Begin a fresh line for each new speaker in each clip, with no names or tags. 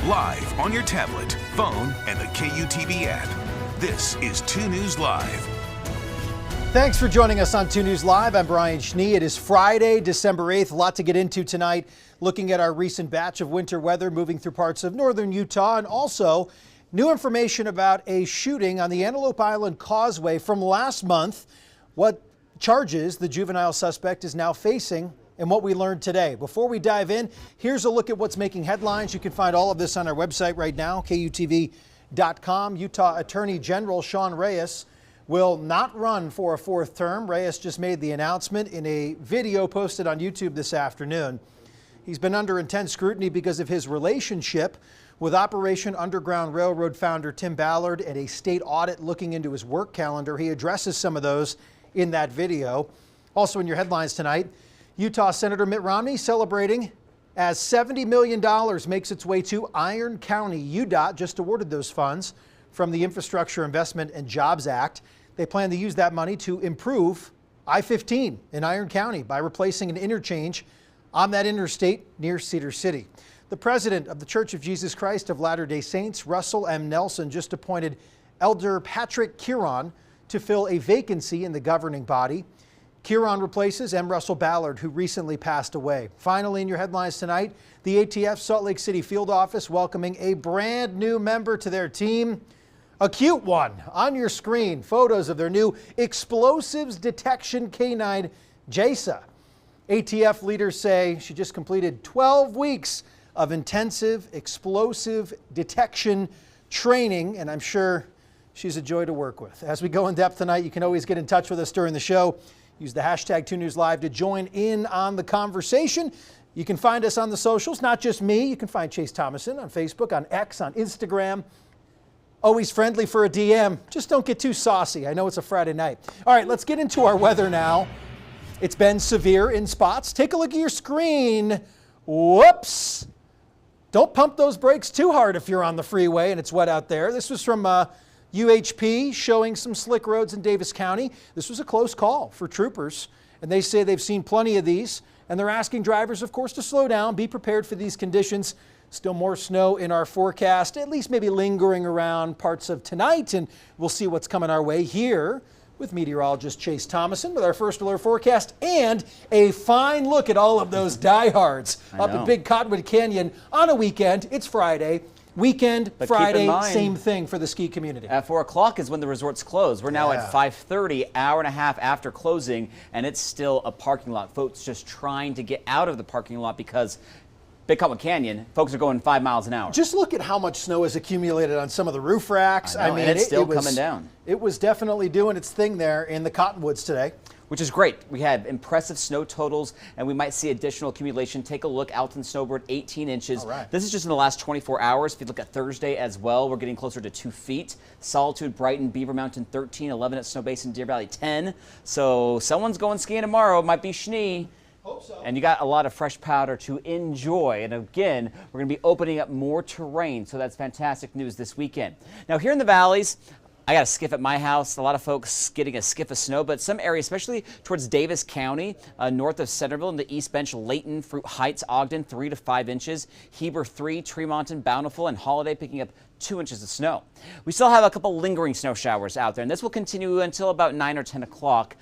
live on your tablet, phone, and the KUTV app. This is 2 News Live.
Thanks for joining us on 2 News Live. I'm Brian Schnee. It is Friday, December 8th. A lot to get into tonight, looking at our recent batch of winter weather moving through parts of northern Utah, and also new information about a shooting on the Antelope Island Causeway from last month, what charges the juvenile suspect is now facing, and what we learned today. Before we dive in, here's a look at what's making headlines. You can find all of this on our website right now, KUTV.com. Utah Attorney General Sean Reyes will not run for a 4th term. Reyes just made the announcement in a video posted on YouTube this afternoon. He's been under intense scrutiny because of his relationship with Operation Underground Railroad founder Tim Ballard and a state audit looking into his work calendar. He addresses some of those in that video. Also in your headlines tonight, Utah Senator Mitt Romney celebrating as $70 million makes its way to Iron County. UDOT just awarded those funds from the Infrastructure Investment and Jobs Act. They plan to use that money to improve I-15 in Iron County by replacing an interchange on that interstate near Cedar City. The president of the Church of Jesus Christ of Latter-day Saints, Russell M. Nelson, just appointed Elder Patrick Kieran to fill a vacancy in the governing body. Kieran replaces M. Russell Ballard, who recently passed away. Finally, in your headlines tonight, the ATF Salt Lake City field office welcoming a brand new member to their team. A cute one on your screen. Photos of their new explosives detection canine, Jasa. ATF leaders say she just completed 12 weeks of intensive explosive detection training, and I'm sure she's a joy to work with. As we go in depth tonight, you can always get in touch with us during the show. Use the hashtag 2NewsLive to join in on the conversation. You can find us on the socials, not just me. You can find Chase Thomason on Facebook, on X, on Instagram. Always friendly for a DM. Just don't get too saucy. I know it's a Friday night. All right, let's get into our weather now. It's been severe in spots. Take a look at your screen. Whoops. Don't pump those brakes too hard if you're on the freeway and it's wet out there. This was from UHP showing some slick roads in Davis County. This was a close call for troopers, and they say they've seen plenty of these, and they're asking drivers, of course, to slow down, be prepared for these conditions. Still more snow in our forecast, at least maybe lingering around parts of tonight, and we'll see what's coming our way here with meteorologist Chase Thomason with our first alert forecast and a fine look at all of those diehards up at Big Cottonwood Canyon on a weekend. It's Friday. Weekend, but Friday, same thing for the ski community.
At 4 o'clock is when the resorts close. We're now at 5:30, hour and a half after closing, and it's still a parking lot. Folks just trying to get out of the parking lot because Big Cottonwood Canyon, folks are going 5 miles an hour.
Just look at how much snow has accumulated on some of the roof racks.
I mean, it's still coming down.
It was definitely doing its thing there in the Cottonwoods today.
Which is great. We had impressive snow totals, and we might see additional accumulation. Take a look. Alton Snowbird, 18 inches. This is just in the last 24 hours. If you look at Thursday as well, we're getting closer to 2 feet. Solitude, Brighton, Beaver Mountain, 13, 11 at Snow Basin, Deer Valley, 10. So someone's going skiing tomorrow. It might be Schnee.
Hope so.
And you got a lot of fresh powder to enjoy. And again, we're going to be opening up more terrain, so that's fantastic news this weekend. Now, here in the valleys, I got a skiff at my house. A lot of folks getting a skiff of snow, but some areas, especially towards Davis County, north of Centerville, in the East Bench, Layton, Fruit Heights, Ogden, 3 to 5 inches. Heber, 3, Tremont, and Bountiful, and Holiday picking up 2 inches of snow. We still have a couple lingering snow showers out there, and this will continue until about 9 or 10 o'clock.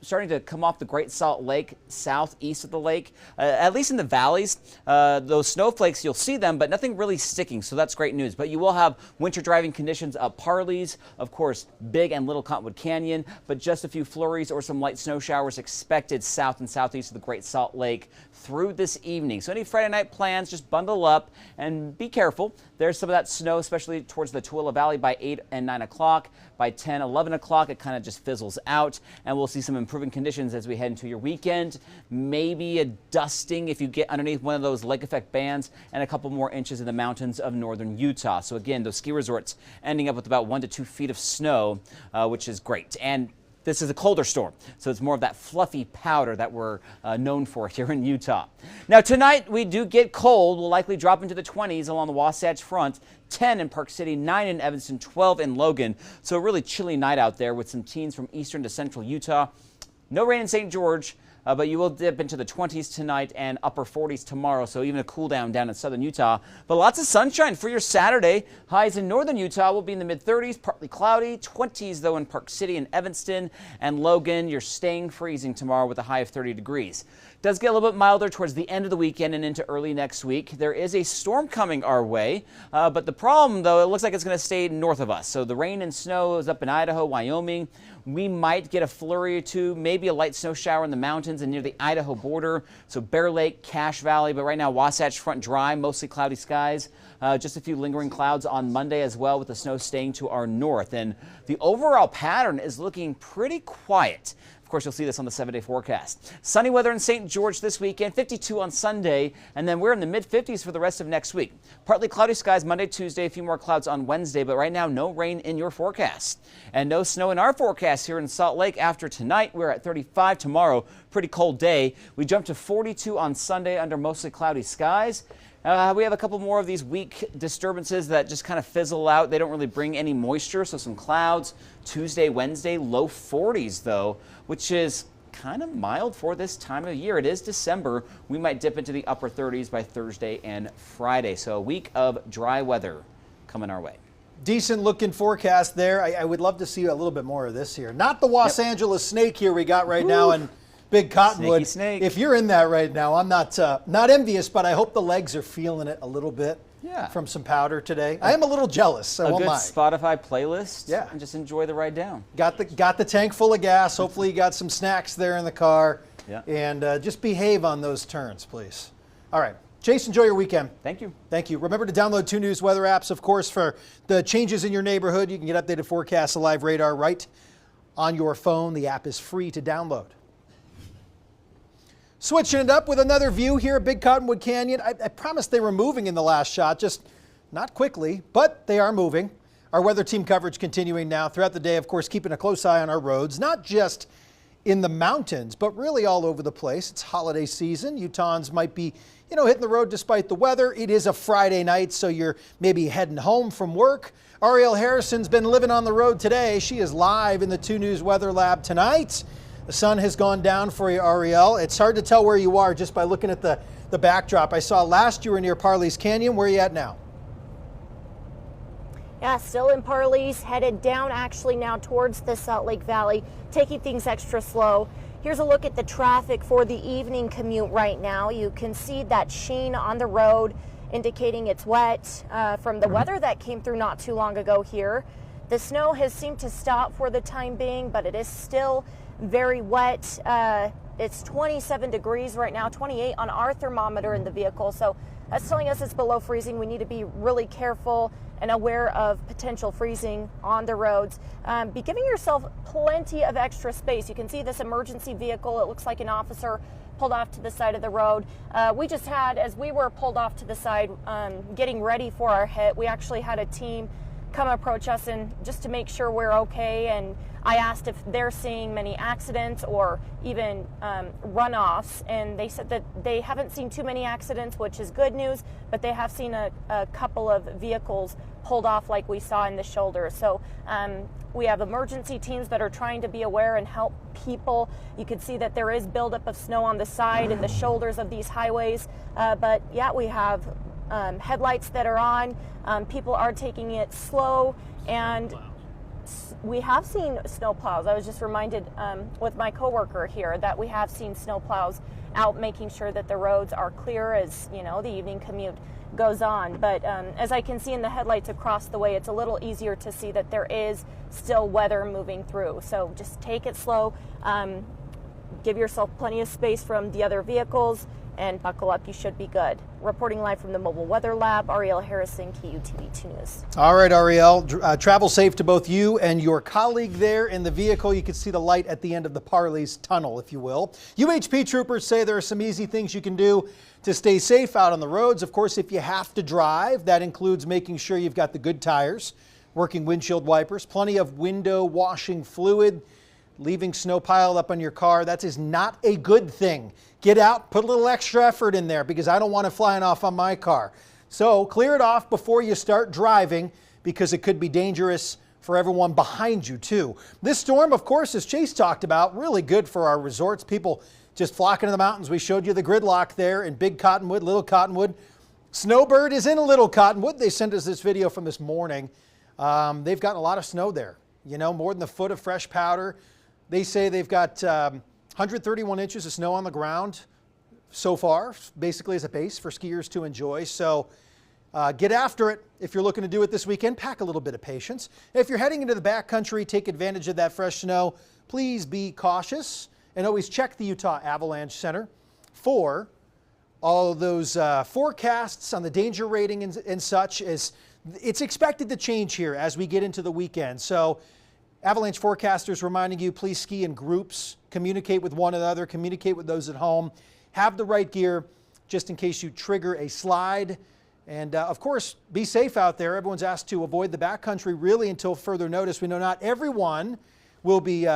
Starting to come off the Great Salt Lake, southeast of the lake. At least in the valleys, those snowflakes, you'll see them, but nothing really sticking, so that's great news. But you will have winter driving conditions up Parley's, of course, Big and Little Cottonwood Canyon, but just a few flurries or some light snow showers expected south and southeast of the Great Salt Lake through this evening. So any Friday night plans, just bundle up and be careful. There's some of that snow, especially towards the Tooele Valley by 8 and 9 o'clock. By 10, 11 o'clock, it kind of just fizzles out, and we'll see some improving conditions as we head into your weekend. Maybe a dusting if you get underneath one of those lake effect bands, and a couple more inches in the mountains of northern Utah. So again, those ski resorts ending up with about 1 to 2 feet of snow, which is great. And this is a colder storm, so it's more of that fluffy powder that we're known for here in Utah. Now tonight we do get cold. We'll likely drop into the 20s along the Wasatch Front. 10 in Park City, 9 in Evanston, 12 in Logan. So a really chilly night out there with some teens from eastern to central Utah. No rain in St. George. but you will dip into the 20s tonight and upper 40s tomorrow, so even a cool down in southern Utah. But lots of sunshine for your Saturday. Highs in northern Utah will be in the mid-30s, partly cloudy, 20s though in Park City and Evanston and Logan. You're staying freezing tomorrow with a high of 30 degrees. Does get a little bit milder towards the end of the weekend and into early next week. There is a storm coming our way, but the problem, though, it looks like it's going to stay north of us. So the rain and snow is up in Idaho, Wyoming. We might get a flurry or two, maybe a light snow shower in the mountains and near the Idaho border. So Bear Lake, Cache Valley, but right now Wasatch Front dry, mostly cloudy skies. Just a few lingering clouds on Monday as well, with the snow staying to our north. And the overall pattern is looking pretty quiet. Of course, you'll see this on the 7-day forecast. Sunny weather in St. George this weekend, 52 on Sunday, and then we're in the mid-50s for the rest of next week. Partly cloudy skies Monday, Tuesday, a few more clouds on Wednesday, but right now no rain in your forecast. And no snow in our forecast here in Salt Lake after tonight. We're at 35 tomorrow, pretty cold day. We jump to 42 on Sunday under mostly cloudy skies. We have a couple more of these weak disturbances that just kind of fizzle out. They don't really bring any moisture, so some clouds. Tuesday, Wednesday, low 40s though, which is kind of mild for this time of year. It is December. We might dip into the upper 30s by Thursday and Friday. So a week of dry weather coming our way.
Decent looking forecast there. I would love to see a little bit more of this here. Not the Los Angeles snake here we got right now. And Big Cottonwood.
Snake.
If you're in that right now, I'm not envious, but I hope the legs are feeling it a little bit from some powder today. I am a little jealous. I won't lie.
A good Spotify playlist.
Yeah.
And just enjoy the ride down.
Got the tank full of gas. Hopefully you got some snacks there in the car.
Yeah.
And just behave on those turns, please. All right. Chase, enjoy your weekend.
Thank you.
Thank you. Remember to download 2 News weather apps, of course, for the changes in your neighborhood. You can get updated forecasts, a live radar right on your phone. The app is free to download. Switching it up with another view here at Big Cottonwood Canyon. I promised they were moving in the last shot, just not quickly, but they are moving. Our weather team coverage continuing now throughout the day, of course, keeping a close eye on our roads, not just in the mountains, but really all over the place. It's holiday season. Utahns might be, hitting the road despite the weather. It is a Friday night, so you're maybe heading home from work. Ariel Harrison's been living on the road today. She is live in the 2 News Weather Lab tonight. The sun has gone down for you, Ariel. It's hard to tell where you are just by looking at the backdrop. I saw last you were near Parley's Canyon. Where are you at now?
Yeah, still in Parley's, headed down actually now towards the Salt Lake Valley, taking things extra slow. Here's a look at the traffic for the evening commute right now. You can see that sheen on the road indicating it's wet from the weather that came through not too long ago here. The snow has seemed to stop for the time being, but it is still very wet. It's 27 degrees right now, 28 on our thermometer in the vehicle. So that's telling us it's below freezing. We need to be really careful and aware of potential freezing on the roads. Be giving yourself plenty of extra space. You can see this emergency vehicle. It looks like an officer pulled off to the side of the road. We just had, as we were pulled off to the side, getting ready for our hit, we actually had a team come approach us and just to make sure we're okay. And I asked if they're seeing many accidents or even runoffs, and they said that they haven't seen too many accidents, which is good news, but they have seen a couple of vehicles pulled off like we saw in the shoulder. So we have emergency teams that are trying to be aware and help people. You can see that there is buildup of snow on the side and the shoulders of these highways, but yeah, we have headlights that are on. People are taking it slow, and we have seen snow plows. I was just reminded with my coworker here that we have seen snow plows out making sure that the roads are clear as the evening commute goes on. But as I can see in the headlights across the way, it's a little easier to see that there is still weather moving through. So just take it slow. Give yourself plenty of space from the other vehicles, and buckle up. You should be good. Reporting live from the Mobile Weather Lab, Ariel Harrison, KUTV 2 News.
All right, Ariel, travel safe to both you and your colleague there in the vehicle. You can see the light at the end of the Parley's tunnel, if you will. UHP troopers say there are some easy things you can do to stay safe out on the roads. Of course, if you have to drive, that includes making sure you've got the good tires, working windshield wipers, plenty of window washing fluid. Leaving snow piled up on your car, that is not a good thing. Get out, put a little extra effort in there because I don't want it flying off on my car. So clear it off before you start driving because it could be dangerous for everyone behind you too. This storm, of course, as Chase talked about, really good for our resorts. People just flocking to the mountains. We showed you the gridlock there in Big Cottonwood, Little Cottonwood. Snowbird is in a Little Cottonwood. They sent us this video from this morning. They've gotten a lot of snow there, you know, more than a foot of fresh powder. They say they've got 131 inches of snow on the ground so far, basically as a base for skiers to enjoy. So get after it. If you're looking to do it this weekend, pack a little bit of patience. If you're heading into the backcountry, take advantage of that fresh snow. Please be cautious and always check the Utah Avalanche Center for all of those forecasts on the danger rating and such. It's expected to change here as we get into the weekend. So Avalanche forecasters reminding you, please ski in groups, communicate with one another, communicate with those at home, have the right gear just in case you trigger a slide. And of course, be safe out there. Everyone's asked to avoid the backcountry really until further notice. We know not everyone will be,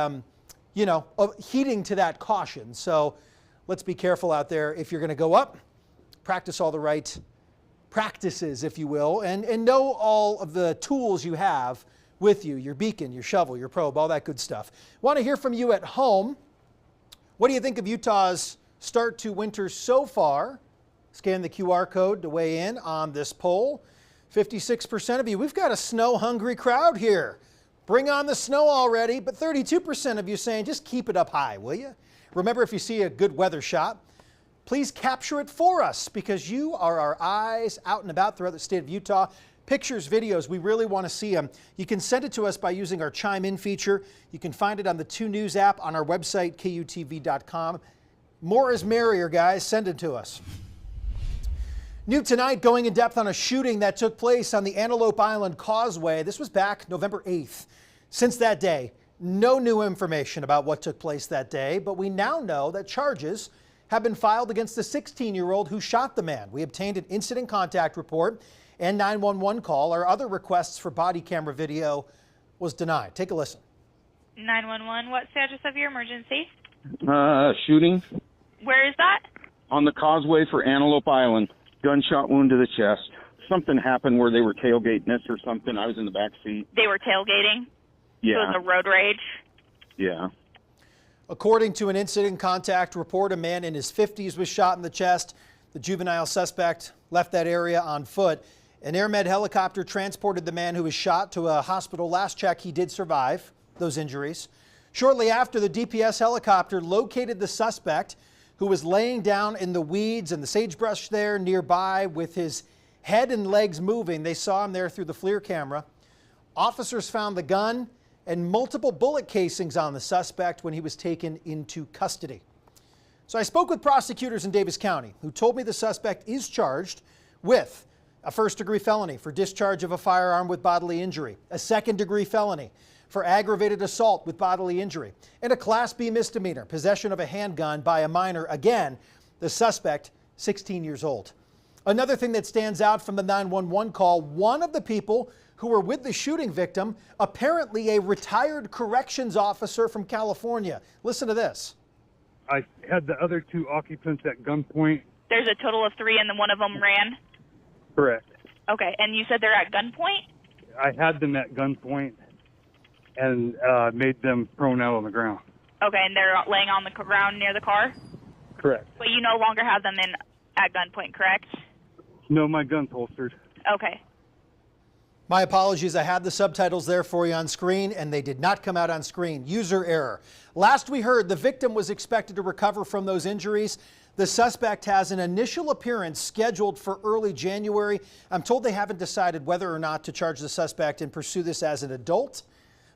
heeding to that caution. So let's be careful out there. If you're going to go up, practice all the right practices, if you will, and know all of the tools you have with you, your beacon, your shovel, your probe, all that good stuff. Want to hear from you at home. What do you think of Utah's start to winter so far? Scan the QR code to weigh in on this poll. 56% of you, we've got a snow-hungry crowd here. Bring on the snow already, but 32% of you saying just keep it up high, will you? Remember, if you see a good weather shot, please capture it for us because you are our eyes out and about throughout the state of Utah. Pictures, videos, we really want to see them. You can send it to us by using our Chime In feature. You can find it on the 2 News app on our website, KUTV.com. More is merrier, guys. Send it to us. New tonight, going in depth on a shooting that took place on the Antelope Island Causeway. This was back November 8th. Since that day, no new information about what took place that day, but we now know that charges have been filed against the 16-year-old who shot the man. We obtained an incident contact report and 911 call. Our other requests for body camera video was denied. Take a listen.
911, what's the address of your emergency?
Shooting
Where is that?
on the causeway for Antelope Island. Gunshot wound to the chest. Something happened where they were tailgating us or something. I was in the back seat.
They were tailgating?
Yeah.
So it was a road rage?
Yeah.
According to an incident contact report, a man in his 50s was shot in the chest. The juvenile suspect left that area on foot. An AirMed helicopter transported the man who was shot to a hospital. Last check, he did survive those injuries. Shortly after, the DPS helicopter located the suspect who was laying down in the weeds and the sagebrush there nearby with his head and legs moving. They saw him there through the FLIR camera. Officers found the gun and multiple bullet casings on the suspect when he was taken into custody. So I spoke with prosecutors in Davis County who told me the suspect is charged with a first-degree felony for discharge of a firearm with bodily injury, a second-degree felony for aggravated assault with bodily injury, and a Class B misdemeanor, possession of a handgun by a minor. Again, the suspect, 16 years old. Another thing that stands out from the 911 call, one of the people who were with the shooting victim, apparently a retired corrections officer from California. Listen to this.
I had the other 2 occupants at gunpoint.
There's a total of 3 and then one of them ran?
Correct.
Okay, and you said they're at gunpoint?
I had them at gunpoint and made them prone out on the ground.
Okay, and they're laying on the ground near the car?
Correct.
But you no longer have them in at gunpoint, correct?
No, my gun's holstered.
Okay.
My apologies, I had the subtitles there for you on screen and they did not come out on screen. User error. Last we heard, the victim was expected to recover from those injuries. The suspect has an initial appearance scheduled for early January. I'm told they haven't decided whether or not to charge the suspect and pursue this as an adult,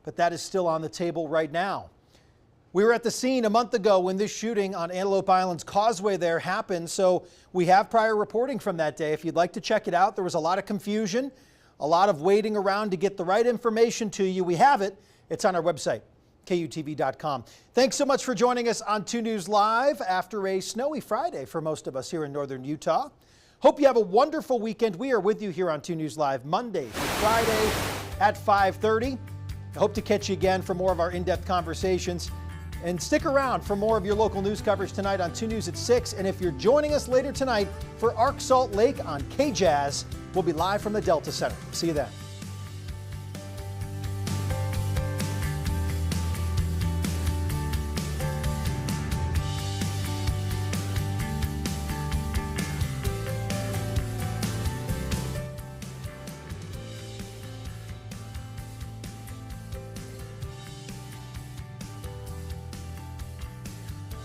but that is still on the table right now. We were at the scene a month ago when this shooting on Antelope Island's Causeway there happened, so we have prior reporting from that day. If you'd like to check it out, there was a lot of confusion, a lot of waiting around to get the right information to you. We have it. It's on our website, KUTV.com. Thanks so much for joining us on 2 News Live after a snowy Friday for most of us here in northern Utah. Hope you have a wonderful weekend. We are with you here on 2 News Live Monday through Friday at 5:30. I hope to catch you again for more of our in-depth conversations. And stick around for more of your local news coverage tonight on 2 News at 6. And if you're joining us later tonight for Arc Salt Lake on KJazz, we'll be live from the Delta Center. See you then.